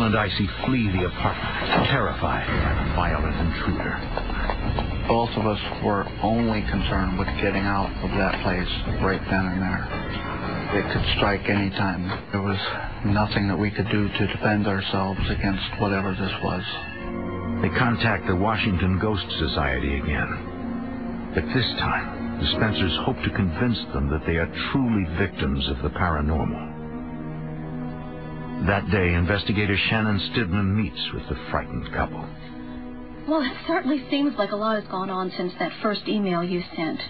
and Icy flee the apartment, terrified by the violent intruder. Both of us were only concerned with getting out of that place right then and there. It could strike any time. There was nothing that we could do to defend ourselves against whatever this was. They contact the Washington Ghost Society again. But this time, the Spencers hope to convince them that they are truly victims of the paranormal. That day, investigator Shannon Stidman meets with the frightened couple. Well, it certainly seems like a lot has gone on since that first email you sent.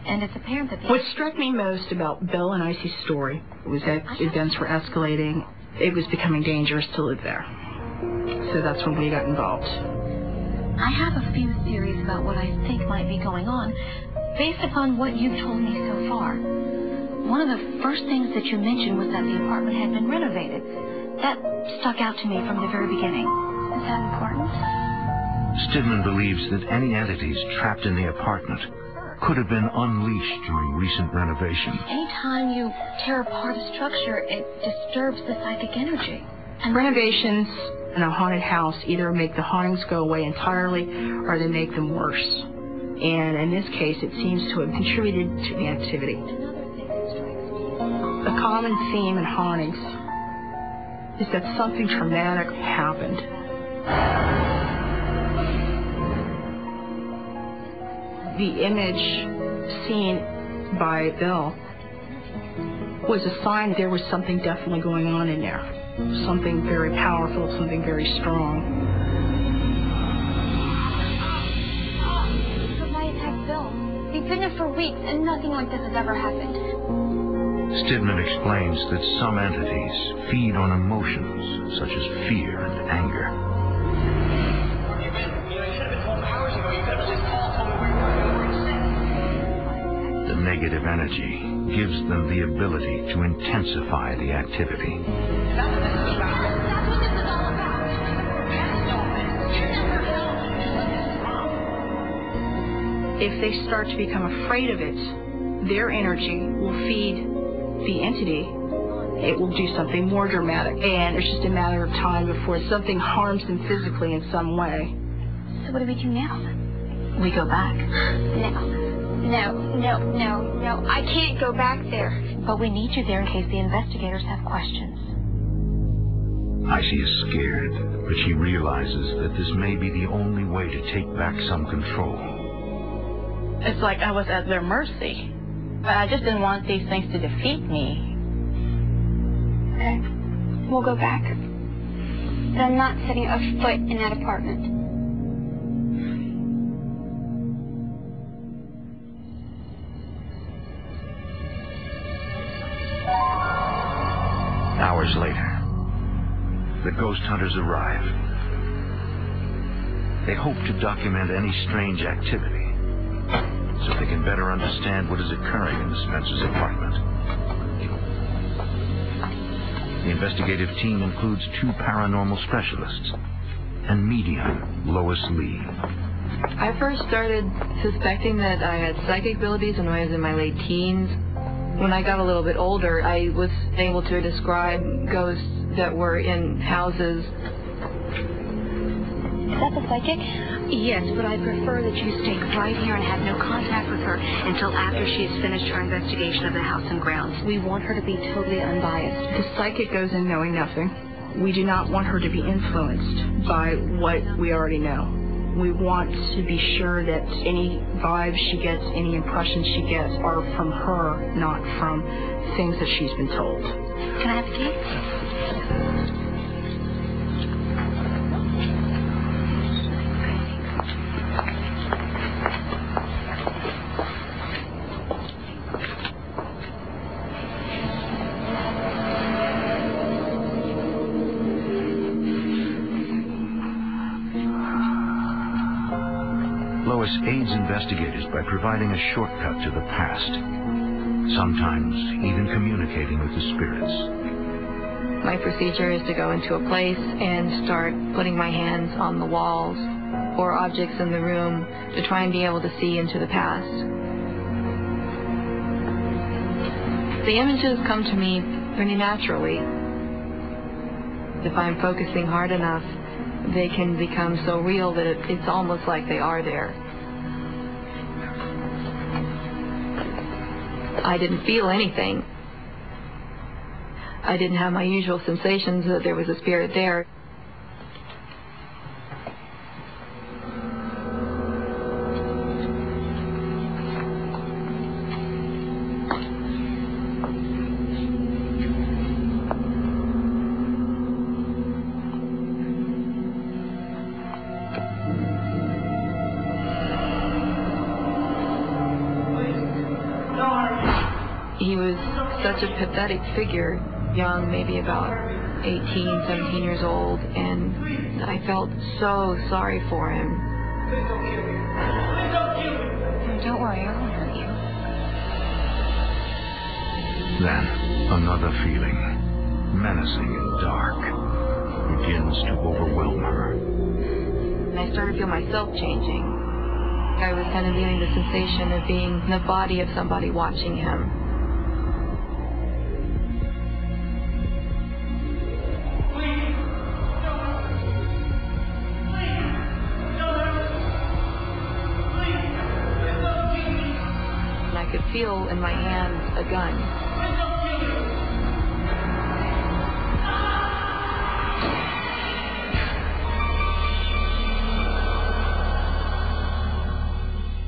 And it's apparent that what struck me most about Bill and Icy's story was that events were escalating. It was becoming dangerous to live there. So that's when we got involved. I have a few theories about what I think might be going on, based upon what you've told me so far. One of the first things that you mentioned was that the apartment had been renovated. That stuck out to me from the very beginning. Is that important? Stidman believes that any entities trapped in the apartment could have been unleashed during recent renovation. Anytime you tear apart a structure, it disturbs the psychic energy. And renovations in a haunted house either make the hauntings go away entirely or they make them worse. And in this case, it seems to have contributed to the activity. A common theme in hauntings is that something traumatic happened. The image seen by Bill was a sign there was something definitely going on in there. Something very powerful, something very strong. But why attack Bill? We've been there for weeks and nothing like this has ever happened. Stidman explains that some entities feed on emotions such as fear and anger. The negative energy gives them the ability to intensify the activity. If they start to become afraid of it, their energy will feed the entity. It will do something more dramatic, and it's just a matter of time before something harms them physically in some way. So what do we do now? We go back. No. I can't go back there. But we need you there in case the investigators have questions. Icy is scared, but she realizes that this may be the only way to take back some control. It's like I was at their mercy. But I just didn't want these things to defeat me. Okay. We'll go back. But I'm not setting a foot in that apartment. Hours later, the ghost hunters arrive. They hope to document any strange activity so they can better understand what is occurring in the Spencers' apartment. The investigative team includes 2 paranormal specialists and medium Lois Lee. I first started suspecting that I had psychic abilities when I was in my late teens. When I got a little bit older, I was able to describe ghosts that were in houses. Is that the psychic? Yes, but I prefer that you stay right here and have no contact with her until after she has finished her investigation of the house and grounds. We want her to be totally unbiased. The psychic goes in knowing nothing. We do not want her to be influenced by what we already know. We want to be sure that any vibes she gets, any impressions she gets are from her, not from things that she's been told. Can I have the key? Lois aids investigators by providing a shortcut to the past, sometimes even communicating with the spirits. My procedure is to go into a place and start putting my hands on the walls or objects in the room to try and be able to see into the past. The images come to me pretty naturally. If I'm focusing hard enough, they can become so real that it's almost like they are there. I didn't feel anything. I didn't have my usual sensations that there was a spirit there. He was such a pathetic figure, young, maybe about 18, 17 years old, and I felt so sorry for him. Don't worry, I won't hurt you. Then, another feeling, menacing and dark, begins to overwhelm her. I started to feel myself changing. I was kind of feeling the sensation of being in the body of somebody watching him. And I could feel in my hands a gun.